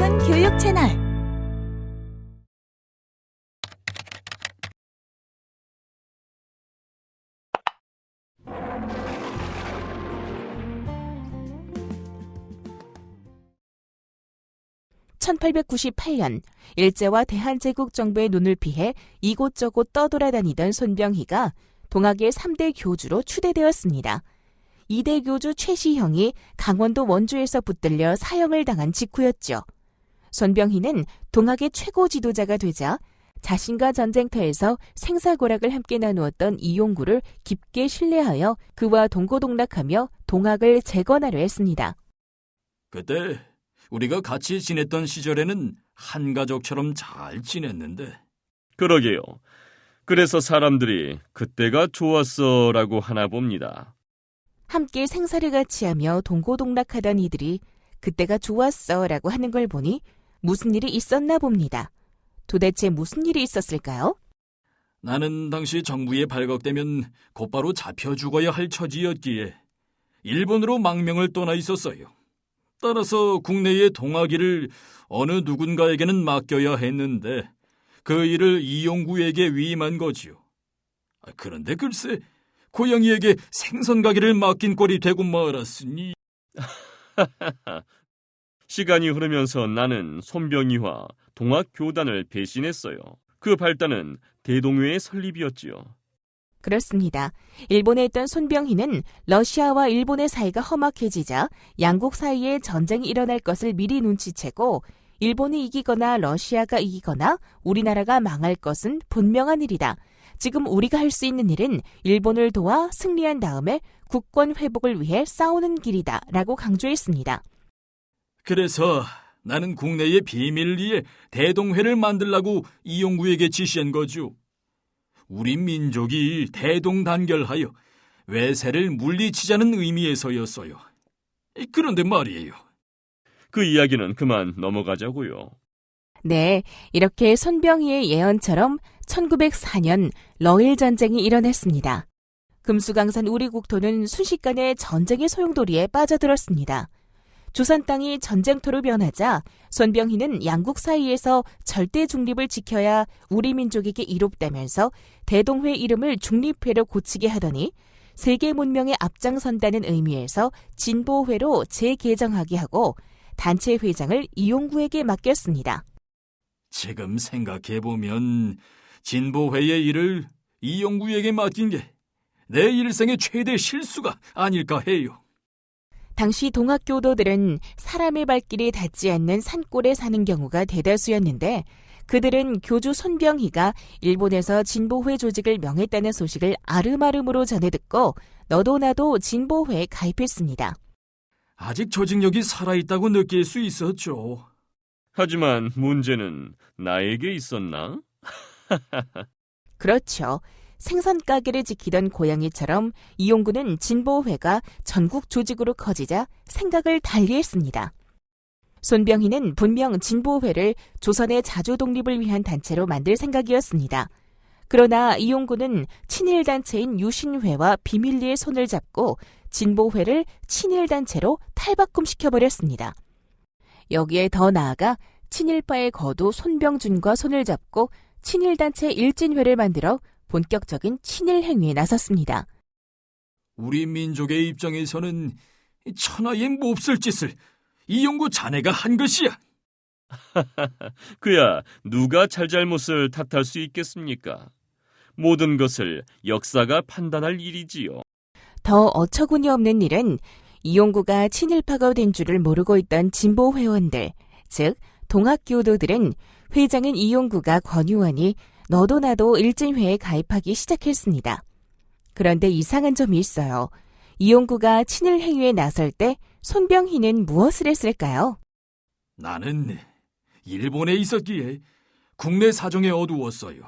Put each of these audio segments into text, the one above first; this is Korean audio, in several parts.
깊은 교육 채널. (1898년) 일제와 대한제국 정부의 눈을 피해 이곳저곳 떠돌아다니던 손병희가 동학의 3대 교주로 추대되었습니다. 2대 교주 최시형이 강원도 원주에서 붙들려 사형을 당한 직후였죠. 손병희는 동학의 최고 지도자가 되자 자신과 전쟁터에서 생사고락을 함께 나누었던 이용구를 깊게 신뢰하여 그와 동고동락하며 동학을 재건하려 했습니다. 그때 우리가 같이 지냈던 시절에는 한 가족처럼 잘 지냈는데. 그러게요. 그래서 사람들이 그때가 좋았어라고 하나 봅니다. 함께 생사를 같이 하며 동고동락하던 이들이 그때가 좋았어라고 하는 걸 보니 무슨 일이 있었나 봅니다. 도대체 무슨 일이 있었을까요? 나는 당시 정부에 발각되면 곧바로 잡혀 죽어야 할 처지였기에 일본으로 망명을 떠나 있었어요. 따라서 국내의 동학일을 어느 누군가에게는 맡겨야 했는데 그 일을 이용구에게 위임한 거지요. 그런데 글쎄 고양이에게 생선 가게를 맡긴 꼴이 되고 말았으니. 시간이 흐르면서 나는 손병희와 동학교단을 배신했어요. 그 발단은 대동회의 설립이었지요. 그렇습니다. 일본에 있던 손병희는 러시아와 일본의 사이가 험악해지자 양국 사이에 전쟁이 일어날 것을 미리 눈치채고 일본이 이기거나 러시아가 이기거나 우리나라가 망할 것은 분명한 일이다. 지금 우리가 할 수 있는 일은 일본을 도와 승리한 다음에 국권 회복을 위해 싸우는 길이다 라고 강조했습니다. 그래서 나는 국내의 비밀을 위해 대동회를 만들라고 이용구에게 지시한 거죠. 우리 민족이 대동단결하여 외세를 물리치자는 의미에서였어요. 그런데 말이에요. 그 이야기는 그만 넘어가자고요. 네, 이렇게 손병희의 예언처럼 1904년 러일 전쟁이 일어났습니다. 금수강산 우리 국토는 순식간에 전쟁의 소용돌이에 빠져들었습니다. 조선 땅이 전쟁터로 변하자 손병희는 양국 사이에서 절대 중립을 지켜야 우리 민족에게 이롭다면서 대동회 이름을 중립회로 고치게 하더니 세계 문명에 앞장선다는 의미에서 진보회로 재개정하게 하고 단체 회장을 이용구에게 맡겼습니다. 지금 생각해보면 진보회의 일을 이용구에게 맡긴 게 내 일생의 최대 실수가 아닐까 해요. 당시 동학교도들은 사람의 발길이 닿지 않는 산골에 사는 경우가 대다수였는데 그들은 교주 손병희가 일본에서 진보회 조직을 명했다는 소식을 아름아름으로 전해 듣고 너도 나도 진보회에 가입했습니다. 아직 조직력이 살아있다고 느낄 수 있었죠. 하지만 문제는 나에게 있었나? 그렇죠. 생선 가게를 지키던 고양이처럼 이용구는 진보회가 전국 조직으로 커지자 생각을 달리했습니다. 손병희는 분명 진보회를 조선의 자주 독립을 위한 단체로 만들 생각이었습니다. 그러나 이용구는 친일단체인 유신회와 비밀리에 손을 잡고 진보회를 친일단체로 탈바꿈시켜버렸습니다. 여기에 더 나아가 친일파의 거두 손병준과 손을 잡고 친일단체 일진회를 만들어 본격적인 친일 행위에 나섰습니다. 우리 민족의 입장에서는 천하의 몹쓸 짓을 이용구 자네가 한 것이야. 그야 누가 잘잘못을 탓할 수 있겠습니까? 모든 것을 역사가 판단할 일이지요. 더 어처구니 없는 일은 이용구가 친일파가 된 줄을 모르고 있던 진보 회원들, 즉 동학교도들은 회장인 이용구가 권유하니 너도 나도 일진회에 가입하기 시작했습니다. 그런데 이상한 점이 있어요. 이용구가 친일 행위에 나설 때 손병희는 무엇을 했을까요? 나는 일본에 있었기에 국내 사정에 어두웠어요.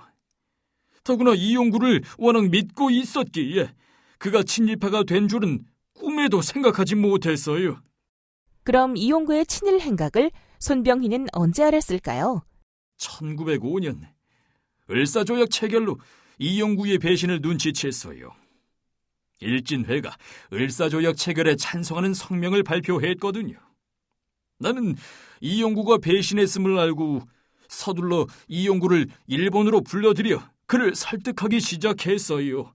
더구나 이용구를 워낙 믿고 있었기에 그가 친일파가 된 줄은 꿈에도 생각하지 못했어요. 그럼 이용구의 친일 행각을 손병희는 언제 알았을까요? 1905년 을사조약 체결로 이용구의 배신을 눈치챘어요. 일진회가 을사조약 체결에 찬성하는 성명을 발표했거든요. 나는 이용구가 배신했음을 알고 서둘러 이용구를 일본으로 불러들여 그를 설득하기 시작했어요.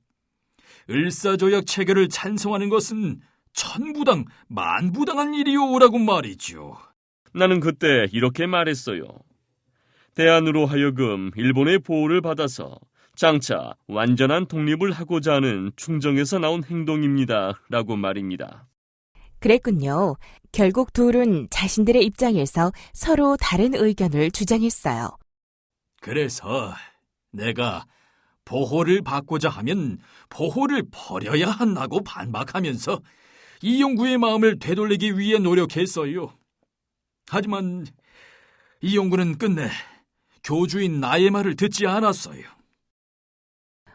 을사조약 체결을 찬성하는 것은 천부당, 만부당한 일이오라고 말이죠. 나는 그때 이렇게 말했어요. 대안으로 하여금 일본의 보호를 받아서 장차 완전한 독립을 하고자 하는 충정에서 나온 행동입니다. 라고 말입니다. 그랬군요. 결국 둘은 자신들의 입장에서 서로 다른 의견을 주장했어요. 그래서 내가 보호를 받고자 하면 보호를 버려야 한다고 반박하면서 이용구의 마음을 되돌리기 위해 노력했어요. 하지만 이용구는 끝내 교주인 나의 말을 듣지 않았어요.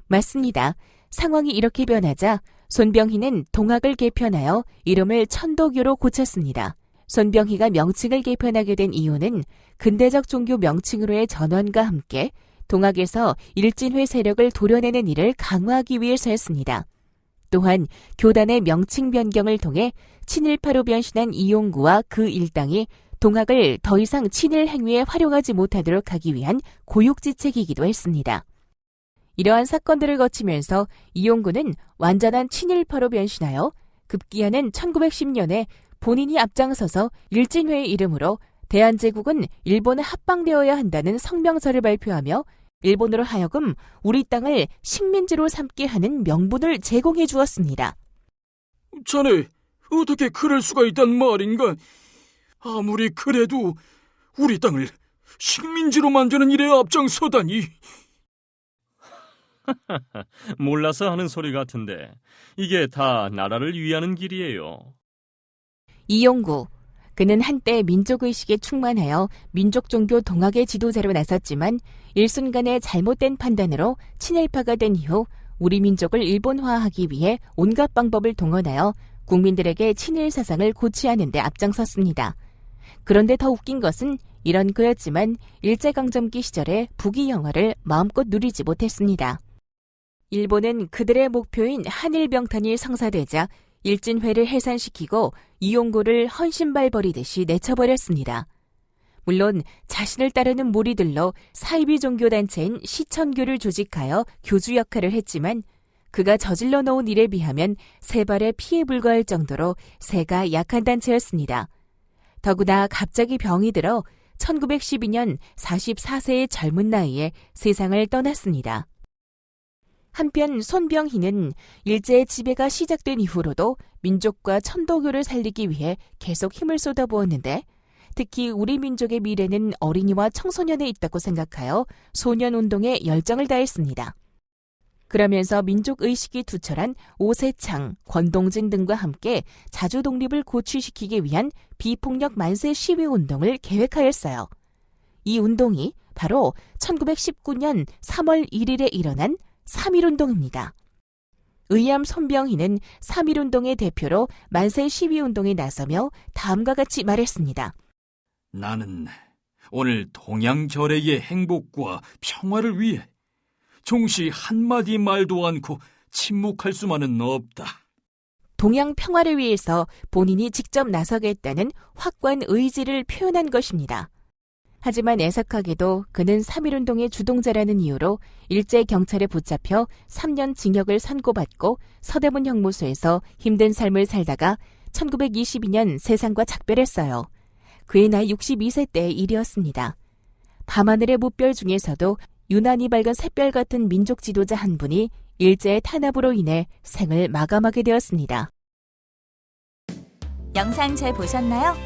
맞습니다. 상황이 이렇게 변하자 손병희는 동학을 개편하여 이름을 천도교로 고쳤습니다. 손병희가 명칭을 개편하게 된 이유는 근대적 종교 명칭으로의 전환과 함께 동학에서 일진회 세력을 도려내는 일을 강화하기 위해서였습니다. 또한 교단의 명칭 변경을 통해 친일파로 변신한 이용구와 그 일당이 동학을 더 이상 친일 행위에 활용하지 못하도록 하기 위한 고육지책이기도 했습니다. 이러한 사건들을 거치면서 이용구는 완전한 친일파로 변신하여 급기야는 1910년에 본인이 앞장서서 일진회의 이름으로 대한제국은 일본에 합방되어야 한다는 성명서를 발표하며 일본으로 하여금 우리 땅을 식민지로 삼게 하는 명분을 제공해 주었습니다. 자네, 어떻게 그럴 수가 있단 말인가? 아무리 그래도 우리 땅을 식민지로 만드는 일에 앞장서다니. 몰라서 하는 소리 같은데 이게 다 나라를 위하는 길이에요. 이용구, 그는 한때 민족의식에 충만하여 민족종교 동학의 지도자로 나섰지만 일순간의 잘못된 판단으로 친일파가 된 이후 우리 민족을 일본화하기 위해 온갖 방법을 동원하여 국민들에게 친일 사상을 고취하는 데 앞장섰습니다. 그런데 더 웃긴 것은 이런 그였지만 일제강점기 시절에 북위 영화를 마음껏 누리지 못했습니다. 일본은 그들의 목표인 한일병탄이 성사되자 일진회를 해산시키고 이용구를 헌신발 버리듯이 내쳐버렸습니다. 물론 자신을 따르는 무리들로 사이비 종교단체인 시천교를 조직하여 교주 역할을 했지만 그가 저질러 놓은 일에 비하면 세 발의 피에 불과할 정도로 세가 약한 단체였습니다. 더구나 갑자기 병이 들어 1912년 44세의 젊은 나이에 세상을 떠났습니다. 한편 손병희는 일제의 지배가 시작된 이후로도 민족과 천도교를 살리기 위해 계속 힘을 쏟아부었는데 특히 우리 민족의 미래는 어린이와 청소년에 있다고 생각하여 소년운동에 열정을 다했습니다. 그러면서 민족의식이 투철한 오세창, 권동진 등과 함께 자주 독립을 고취시키기 위한 비폭력 만세 시위운동을 계획하였어요. 이 운동이 바로 1919년 3월 1일에 일어난 3.1운동입니다. 의암 손병희는 3.1운동의 대표로 만세 시위운동에 나서며 다음과 같이 말했습니다. 나는 오늘 동양결의의 행복과 평화를 위해 종시 한마디 말도 않고 침묵할 수만은 없다. 동양 평화를 위해서 본인이 직접 나서겠다는 확고한 의지를 표현한 것입니다. 하지만 애석하게도 그는 3.1운동의 주동자라는 이유로 일제 경찰에 붙잡혀 3년 징역을 선고받고 서대문 형무소에서 힘든 삶을 살다가 1922년 세상과 작별했어요. 그의 나이 62세 때의 일이었습니다. 밤하늘의 무별 중에서도 유난히 밝은 샛별 같은 민족 지도자 한 분이 일제의 탄압으로 인해 생을 마감하게 되었습니다. 영상 잘 보셨나요?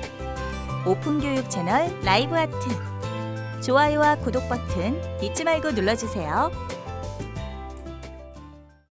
오픈교육 채널 라이브 아트. 좋아요와 구독 버튼 잊지 말고 눌러주세요.